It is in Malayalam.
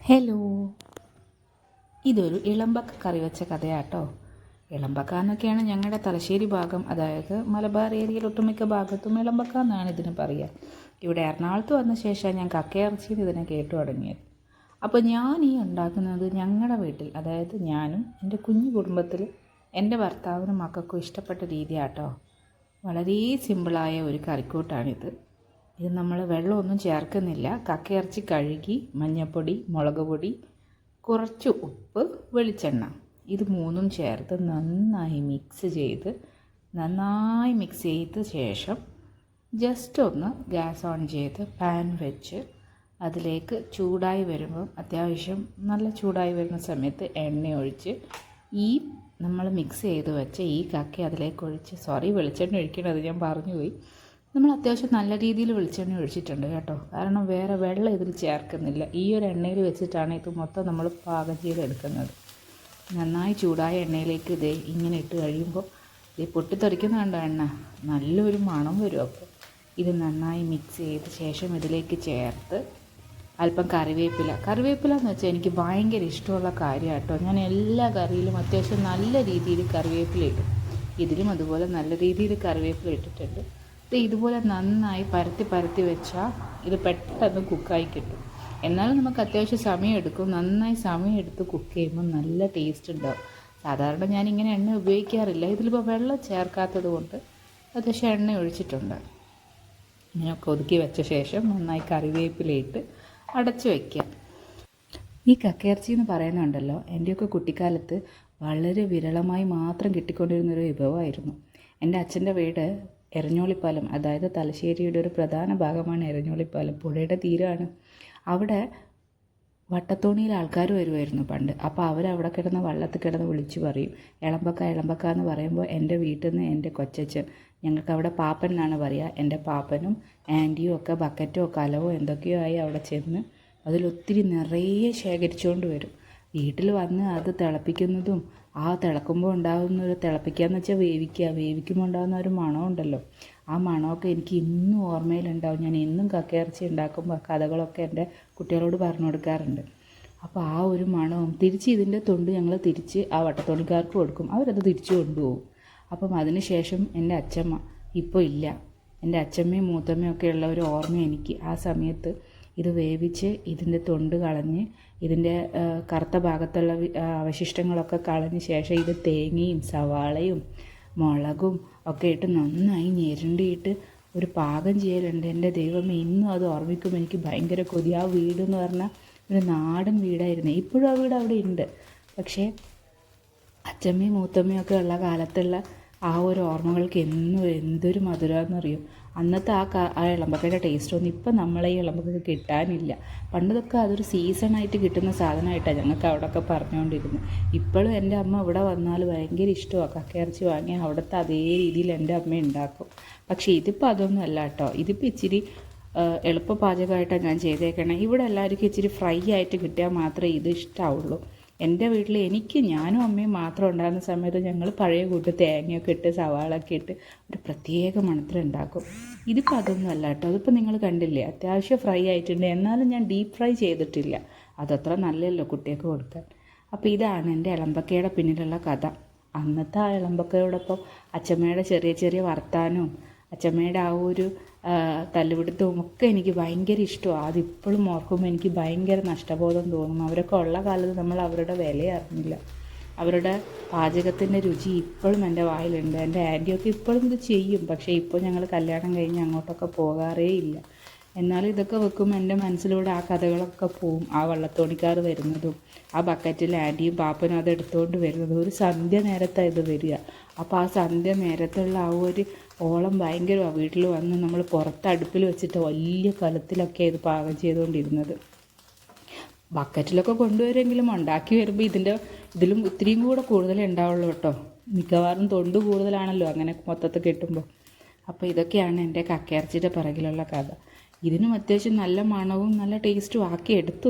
ഹലോ, ഇതൊരു ഇളമ്പക്ക കറി വെച്ച കഥയാട്ടോ. ഇളമ്പക്ക എന്നൊക്കെയാണ് ഞങ്ങളുടെ തലശ്ശേരി ഭാഗം, അതായത് മലബാർ ഏരിയയിൽ ഒട്ടുമിക്ക ഭാഗത്തും ഇളമ്പക്ക എന്നാണ് ഇതിന് പറയുക. ഇവിടെ എറണാകുളത്ത് വന്ന ശേഷം ഞാൻ കക്കയിറച്ചിന്ന് ഇതിനെ കേട്ടു തുടങ്ങിയത്. അപ്പോൾ ഞാൻ ഈ ഉണ്ടാക്കുന്നത് ഞങ്ങളുടെ വീട്ടിൽ, അതായത് ഞാനും എൻ്റെ കുഞ്ഞു കുടുംബത്തിൽ എൻ്റെ ഭർത്താവിനും മക്കൾക്കും ഇഷ്ടപ്പെട്ട രീതിയാട്ടോ. വളരെ സിമ്പിളായ ഒരു കറിക്കൂട്ടാണിത്. ഇത് നമ്മൾ വെള്ളമൊന്നും ചേർക്കുന്നില്ല. കക്കയിറച്ചി കഴുകി മഞ്ഞൾപ്പൊടി, മുളക് പൊടി, കുറച്ച് ഉപ്പ്, വെളിച്ചെണ്ണ, ഇത് മൂന്നും ചേർത്ത് നന്നായി മിക്സ് ചെയ്ത ശേഷം ജസ്റ്റ് ഒന്ന് ഗ്യാസ് ഓൺ ചെയ്ത് പാൻ വെച്ച് അതിലേക്ക് ചൂടായി വരുമ്പോൾ, അത്യാവശ്യം നല്ല ചൂടായി വരുന്ന സമയത്ത് എണ്ണ ഒഴിച്ച് ഈ നമ്മൾ മിക്സ് ചെയ്ത് വെച്ച ഈ കക്ക അതിലേക്ക് ഒഴിച്ച്, വെളിച്ചെണ്ണ ഒഴിക്കണത് ഞാൻ പറഞ്ഞുപോയി. നമ്മൾ അത്യാവശ്യം നല്ല രീതിയിൽ വെളിച്ചെണ്ണ ഒഴിച്ചിട്ടുണ്ട് കേട്ടോ, കാരണം വേറെ വെള്ളം ഇതിൽ ചേർക്കുന്നില്ല. ഈ ഒരു എണ്ണയിൽ വെച്ചിട്ടാണ് ഇത് മൊത്തം നമ്മൾ പാകം ചെയ്തെടുക്കുന്നത്. നന്നായി ചൂടായ എണ്ണയിലേക്ക് ഇതേ ഇങ്ങനെ ഇട്ട് കഴിയുമ്പോൾ ഇത് പൊട്ടിത്തെറിക്കുന്ന കണ്ടോ എണ്ണ, നല്ലൊരു മണം വരും. അപ്പോൾ ഇത് നന്നായി മിക്സ് ചെയ്ത ശേഷം ഇതിലേക്ക് ചേർത്ത് അല്പം കറിവേപ്പില എന്ന് വെച്ചാൽ എനിക്ക് ഭയങ്കര ഇഷ്ടമുള്ള കാര്യം കേട്ടോ. ഞാൻ എല്ലാ കറിയിലും അത്യാവശ്യം നല്ല രീതിയിൽ കറിവേപ്പില ഇടും. ഇതിലും അതുപോലെ നല്ല രീതിയിൽ കറിവേപ്പില ഇട്ടിട്ടുണ്ട്. ഇതുപോലെ നന്നായി പരത്തി വെച്ചാൽ ഇത് പെട്ടെന്ന് കുക്കായി കിട്ടും. എന്നാലും നമുക്ക് അത്യാവശ്യം സമയമെടുക്കും. നന്നായി സമയമെടുത്ത് കുക്ക് ചെയ്യുമ്പോൾ നല്ല ടേസ്റ്റ് ഉണ്ടാവും. സാധാരണ ഞാനിങ്ങനെ എണ്ണ ഉപയോഗിക്കാറില്ല. ഇതിലിപ്പോൾ വെള്ളം ചേർക്കാത്തത് കൊണ്ട് അത്യാവശ്യം എണ്ണ ഒഴിച്ചിട്ടുണ്ട്. ഇങ്ങനെയൊക്കെ ഒതുക്കി വെച്ച ശേഷം നന്നായി കറിവേപ്പിലയിട്ട് അടച്ചു വയ്ക്കുക. ഈ കക്കയിറച്ചി എന്ന് പറയുന്നുണ്ടല്ലോ, എൻ്റെയൊക്കെ കുട്ടിക്കാലത്ത് വളരെ വിരളമായി മാത്രം കിട്ടിക്കൊണ്ടിരുന്നൊരു വിഭവമായിരുന്നു. എൻ്റെ അച്ഛൻ്റെ വീട് എരഞ്ഞോളിപ്പാലം, അതായത് തലശ്ശേരിയുടെ ഒരു പ്രധാന ഭാഗമാണ് എരഞ്ഞോളിപ്പാലം. പുഴയുടെ തീരമാണ്. അവിടെ വട്ടത്തോണിയിൽ ആൾക്കാർ വരുമായിരുന്നു പണ്ട്. അപ്പോൾ അവരവിടെ കിടന്ന് വള്ളത്തിൽ കിടന്ന് വിളിച്ചു പറയും ഇളമ്പക്ക എന്ന് പറയുമ്പോൾ എൻ്റെ വീട്ടിൽ നിന്ന് എൻ്റെ കൊച്ചച്ഛൻ, ഞങ്ങൾക്ക് അവിടെ പാപ്പൻ എന്നാണ് പറയുക, എൻ്റെ പാപ്പനും ആൻറ്റിയും ഒക്കെ ബക്കറ്റോ കലവോ എന്തൊക്കെയോ ആയി അവിടെ ചെന്ന് അതിലൊത്തിരി നിറയെ ശേഖരിച്ചുകൊണ്ട് വരും. വീട്ടിൽ വന്ന് അത് തിളപ്പിക്കുന്നതും ആ തിളക്കുമ്പോൾ ഉണ്ടാകുന്ന ഒരു തിളപ്പിക്കാന്ന് വെച്ചാൽ വേവിക്കുമ്പോൾ ഉണ്ടാകുന്ന ഒരു മണമുണ്ടല്ലോ, ആ മണമൊക്കെ എനിക്ക് ഇന്നും ഓർമ്മയിലുണ്ടാവും. ഞാൻ എന്നും കക്കയിറച്ചി ഉണ്ടാക്കുമ്പോൾ കഥകളൊക്കെ എൻ്റെ കുട്ടികളോട് പറഞ്ഞു കൊടുക്കാറുണ്ട്. അപ്പോൾ ആ ഒരു മണവും തിരിച്ച് ഇതിൻ്റെ തൊണ്ട് ഞങ്ങൾ തിരിച്ച് ആ വട്ടത്തോണിക്കാർക്ക് കൊടുക്കും. അവരത് തിരിച്ചു കൊണ്ടുപോകും. അപ്പം അതിന് ശേഷം എൻ്റെ അച്ഛമ്മ ഇപ്പോൾ ഇല്ല, എൻ്റെ അച്ഛമ്മയും മൂത്തമ്മയും ഒക്കെ ഉള്ള ഒരു ഓർമ്മ എനിക്ക്. ആ സമയത്ത് ഇത് വേവിച്ച് ഇതിൻ്റെ തൊണ്ട് കളഞ്ഞ് ഇതിൻ്റെ കറുത്ത ഭാഗത്തുള്ള അവശിഷ്ടങ്ങളൊക്കെ കളഞ്ഞ ശേഷം ഇത് തേങ്ങയും സവാളയും മുളകും ഒക്കെ ഇട്ട് നന്നായി ഞെരണ്ടിയിട്ട് ഒരു പാകം ചെയ്യലുണ്ട്. എൻ്റെ ദൈവമേ, ഇന്നും അത് ഓർമ്മിക്കുമ്പോൾ എനിക്ക് ഭയങ്കര കൊതി. ആ വീടെന്ന് പറഞ്ഞാൽ ഒരു നാടൻ വീടായിരുന്നു. ഇപ്പോഴും ആ വീട് അവിടെ ഉണ്ട്. പക്ഷേ അച്ഛമ്മയും മൂത്തമ്മയും ഒക്കെ ഉള്ള കാലത്തുള്ള ആ ഒരു ഓർമ്മകൾക്ക് എന്നും എന്തൊരു മധുരമെന്നറിയും. അന്നത്തെ ആ ഇളമ്പക്കയുടെ ടേസ്റ്റൊന്നും ഇപ്പം നമ്മളെ ഈ ഇളമ്പക്ക കിട്ടാനില്ല. പണ്ടതൊക്കെ അതൊരു സീസണായിട്ട് കിട്ടുന്ന സാധനമായിട്ടാണ് ഞങ്ങൾക്ക് അവിടെയൊക്കെ പറഞ്ഞുകൊണ്ടിരുന്നത്. ഇപ്പോഴും എൻ്റെ അമ്മ ഇവിടെ വന്നാൽ ഭയങ്കര ഇഷ്ടമാണ് കക്കയിറച്ചി വാങ്ങി അവിടുത്തെ അതേ രീതിയിൽ എൻ്റെ അമ്മ ഉണ്ടാക്കും. പക്ഷേ ഇതിപ്പോൾ അതൊന്നും അല്ല കേട്ടോ. ഇതിപ്പോൾ ഇച്ചിരി എളുപ്പ പാചകമായിട്ടാണ് ഞാൻ ചെയ്തേക്കണേ. ഇവിടെ എല്ലാവർക്കും ഇച്ചിരി ഫ്രൈ ആയിട്ട് കിട്ടിയാൽ മാത്രമേ ഇത് ഇഷ്ടമാവുള്ളൂ. എൻ്റെ വീട്ടിൽ ഞാനും അമ്മയും മാത്രം ഉണ്ടാകുന്ന സമയത്ത് ഞങ്ങൾ പഴയ കൂട്ട് തേങ്ങയൊക്കെ ഇട്ട് സവാളൊക്കെ ഇട്ട് ഒരു പ്രത്യേക മണത്തിലുണ്ടാക്കും. ഇതിപ്പോൾ അതൊന്നും അല്ല കേട്ടോ. അതിപ്പോൾ നിങ്ങൾ കണ്ടില്ലേ, അത്യാവശ്യം ഫ്രൈ ആയിട്ടുണ്ട്. എന്നാലും ഞാൻ ഡീപ്പ് ഫ്രൈ ചെയ്തിട്ടില്ല. അതത്ര നല്ലല്ലോ കുട്ടികൾക്ക് കൊടുക്കാൻ. അപ്പോൾ ഇതാണ് എൻ്റെ ഇളമ്പക്കയുടെ പിന്നിലുള്ള കഥ. അന്നത്തെ ആ ഇളമ്പക്കയോടൊപ്പം അച്ഛമ്മയുടെ ചെറിയ ചെറിയ വർത്താനവും അച്ഛമ്മയുടെ ആ ഒരു തല്ലുപിടുത്തവും ഒക്കെ എനിക്ക് ഭയങ്കര ഇഷ്ടമാണ്. അതിപ്പോഴും ഓർക്കുമ്പോൾ എനിക്ക് ഭയങ്കര നഷ്ടബോധം തോന്നും. അവരൊക്കെ ഉള്ള കാലത്ത് നമ്മൾ അവരുടെ വില അറിഞ്ഞില്ല. അവരുടെ പാചകത്തിൻ്റെ രുചി ഇപ്പോഴും എൻ്റെ വായിലുണ്ട്. എൻ്റെ ആൻറ്റിയൊക്കെ ഇപ്പോഴും ഇത് ചെയ്യും. പക്ഷേ ഇപ്പോൾ ഞങ്ങൾ കല്യാണം കഴിഞ്ഞ് അങ്ങോട്ടൊക്കെ പോകാറേ ഇല്ല. എന്നാലും ഇതൊക്കെ വെക്കുമ്പോൾ എൻ്റെ മനസ്സിലൂടെ ആ കഥകളൊക്കെ പോവും. ആ വള്ളത്തോണിക്കാർ വരുന്നതും ആ ബക്കറ്റിൽ ആൻറ്റിയും പാപ്പനും അത് എടുത്തുകൊണ്ട് വരുന്നതും. ഒരു സന്ധ്യ നേരത്താണ് ഇത് വരിക. അപ്പോൾ ആ സന്ധ്യ നേരത്തുള്ള ആ ഒരു ഓളം ഭയങ്കരമാണ്. വീട്ടിൽ വന്ന് നമ്മൾ പുറത്ത് അടുപ്പിൽ വെച്ചിട്ട് വലിയ കലത്തിലൊക്കെ ഇത് പാകം ചെയ്തുകൊണ്ടിരുന്നത്. ബക്കറ്റിലൊക്കെ കൊണ്ടുവരുമെങ്കിലും ഉണ്ടാക്കി വരുമ്പോൾ ഇതിലും ഇത്രയും കൂടെ കൂടുതലേ ഉണ്ടാവുള്ളൂ കേട്ടോ. മിക്കവാറും തൊണ്ട് കൂടുതലാണല്ലോ അങ്ങനെ മൊത്തത്തിൽ കിട്ടുമ്പോൾ. അപ്പോൾ ഇതൊക്കെയാണ് എൻ്റെ കക്കയിറച്ചിയുടെ പിറകിലുള്ള കഥ. ഇതിനും അത്യാവശ്യം നല്ല മണവും നല്ല ടേസ്റ്റും ആക്കി എടുത്തു.